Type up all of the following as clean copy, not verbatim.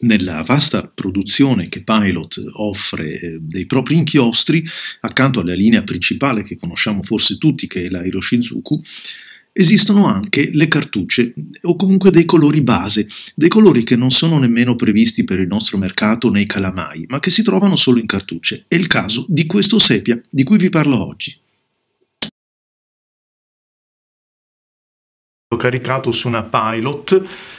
nella vasta produzione che Pilot offre dei propri inchiostri, accanto alla linea principale che conosciamo forse tutti, che è la Hiroshizuku, esistono anche le cartucce, o comunque dei colori base, dei colori che non sono nemmeno previsti per il nostro mercato nei calamai, ma che si trovano solo in cartucce. È il caso di questo sepia, di cui vi parlo oggi. L'ho caricato su una Pilot,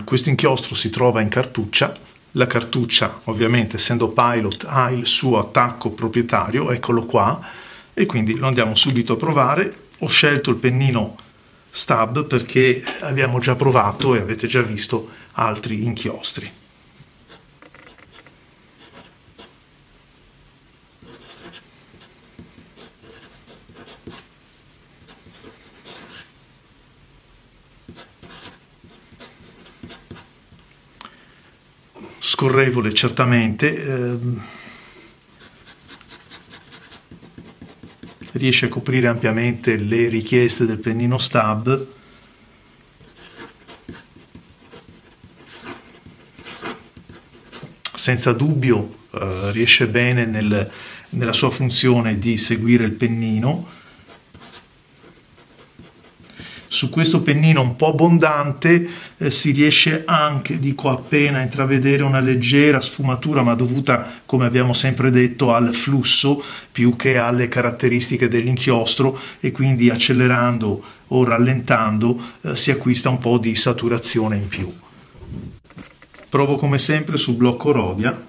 questo inchiostro si trova in cartuccia. La cartuccia, ovviamente, essendo Pilot, ha il suo attacco proprietario, eccolo qua, e quindi lo andiamo subito a provare. Ho scelto il pennino Stab perché abbiamo già provato e avete già visto altri inchiostri. Scorrevole certamente, riesce a coprire ampiamente le richieste del pennino Stab. Senza dubbio riesce bene nella sua funzione di seguire il pennino. Su questo pennino un po' abbondante si riesce anche, dico appena, a intravedere una leggera sfumatura, ma dovuta, come abbiamo sempre detto, al flusso più che alle caratteristiche dell'inchiostro, e quindi accelerando o rallentando si acquista un po' di saturazione in più. Provo come sempre sul blocco Rhodia.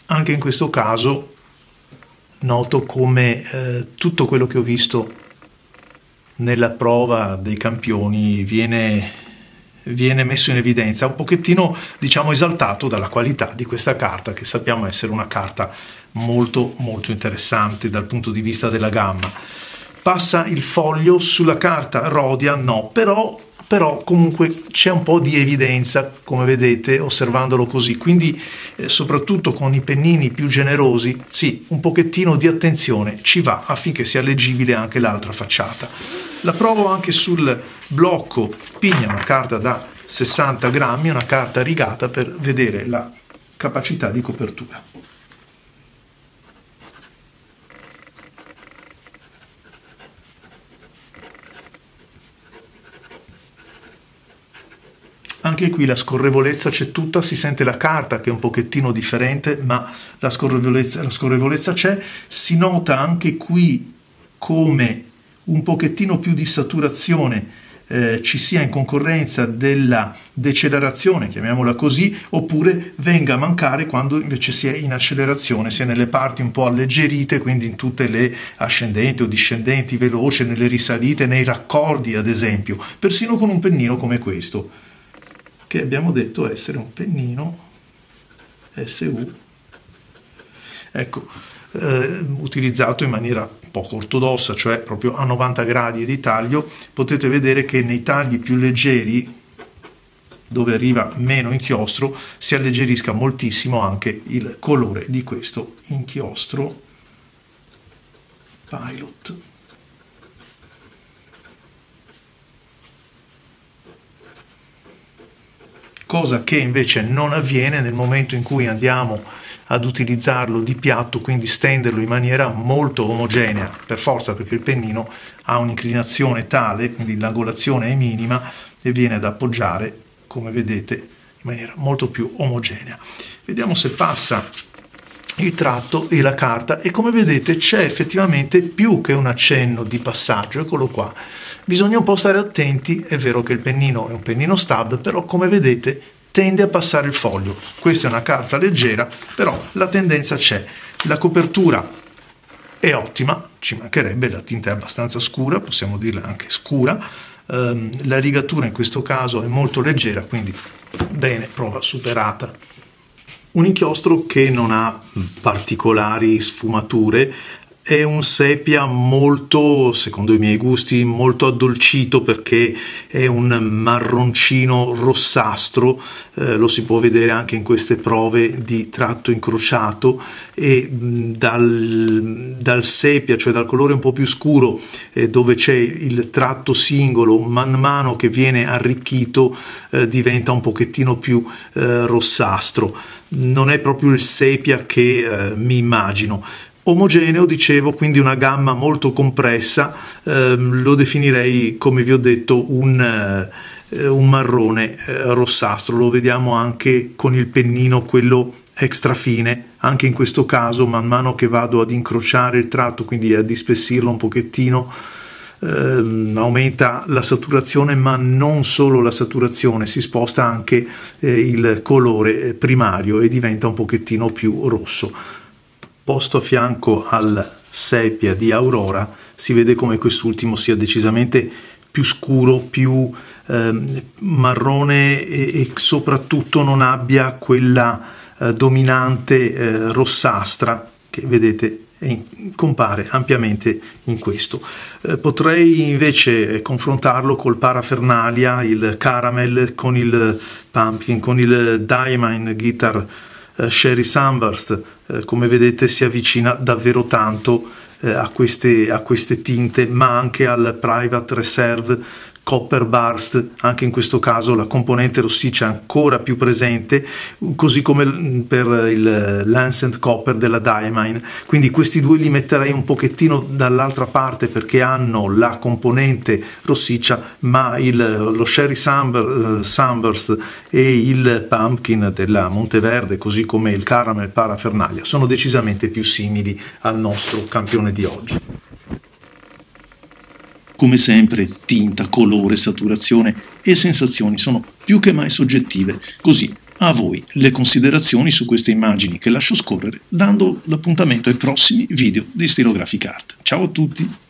Anche in questo caso noto come tutto quello che ho visto nella prova dei campioni viene messo in evidenza, un pochettino, diciamo, esaltato dalla qualità di questa carta, che sappiamo essere una carta molto molto interessante dal punto di vista della gamma. Passa il foglio sulla carta Rhodia? No, però comunque c'è un po' di evidenza, come vedete, osservandolo così, quindi soprattutto con i pennini più generosi, sì, un pochettino di attenzione ci va affinché sia leggibile anche l'altra facciata. La provo anche sul blocco Pigna, una carta da 60 grammi, una carta rigata, per vedere la capacità di copertura. Anche qui la scorrevolezza c'è tutta, si sente la carta che è un pochettino differente, ma la scorrevolezza c'è. Si nota anche qui come un pochettino più di saturazione ci sia in concorrenza della decelerazione, chiamiamola così, oppure venga a mancare quando invece si è in accelerazione, sia nelle parti un po' alleggerite, quindi in tutte le ascendenti o discendenti veloce, nelle risalite, nei raccordi ad esempio, persino con un pennino come questo, che abbiamo detto essere un pennino SU, ecco, utilizzato in maniera poco ortodossa, cioè proprio a 90 gradi di taglio. Potete vedere che nei tagli più leggeri, dove arriva meno inchiostro, si alleggerisca moltissimo anche il colore di questo inchiostro Pilot. Cosa che invece non avviene nel momento in cui andiamo ad utilizzarlo di piatto, quindi stenderlo in maniera molto omogenea, per forza, perché il pennino ha un'inclinazione tale, quindi l'angolazione è minima e viene ad appoggiare, come vedete, in maniera molto più omogenea. Vediamo se passa il tratto e la carta, e come vedete c'è effettivamente più che un accenno di passaggio. Eccolo qua. Bisogna un po' stare attenti, è vero che il pennino è un pennino stab, però come vedete tende a passare il foglio. Questa è una carta leggera, però la tendenza c'è. La copertura è ottima, ci mancherebbe, la tinta è abbastanza scura, possiamo dirla anche scura, la rigatura in questo caso è molto leggera, quindi bene, prova superata. Un inchiostro che non ha particolari sfumature, è un sepia molto, secondo i miei gusti, molto addolcito, perché è un marroncino rossastro, lo si può vedere anche in queste prove di tratto incrociato, e dal sepia, cioè dal colore un po' più scuro, dove c'è il tratto singolo, man mano che viene arricchito diventa un pochettino più rossastro. Non è proprio il sepia che mi immagino. Omogeneo, dicevo, quindi una gamma molto compressa, lo definirei, come vi ho detto, un marrone rossastro. Lo vediamo anche con il pennino, quello extra fine. Anche in questo caso, man mano che vado ad incrociare il tratto, quindi a dispessirlo un pochettino, aumenta la saturazione, ma non solo la saturazione, si sposta anche il colore primario e diventa un pochettino più rosso. Posto a fianco al sepia di Aurora, si vede come quest'ultimo sia decisamente più scuro, più marrone, e soprattutto non abbia quella dominante rossastra che vedete compare ampiamente in questo. Potrei invece confrontarlo col Parafernalia, il Caramel, con il Pumpkin, con il Diamine Guitar Sherry Sunburst. Come vedete si avvicina davvero tanto a queste tinte, ma anche al Private Reserve Copper Burst. Anche in questo caso la componente rossiccia è ancora più presente, così come per il Lancet Copper della Diamine. Quindi questi due li metterei un pochettino dall'altra parte, perché hanno la componente rossiccia, ma lo Sherry Sunburst e il Pumpkin della Monteverde, così come il Caramel Parafernalia, sono decisamente più simili al nostro campione di oggi. Come sempre, tinta, colore, saturazione e sensazioni sono più che mai soggettive, così a voi le considerazioni su queste immagini che lascio scorrere, dando l'appuntamento ai prossimi video di Stylographic Art. Ciao a tutti!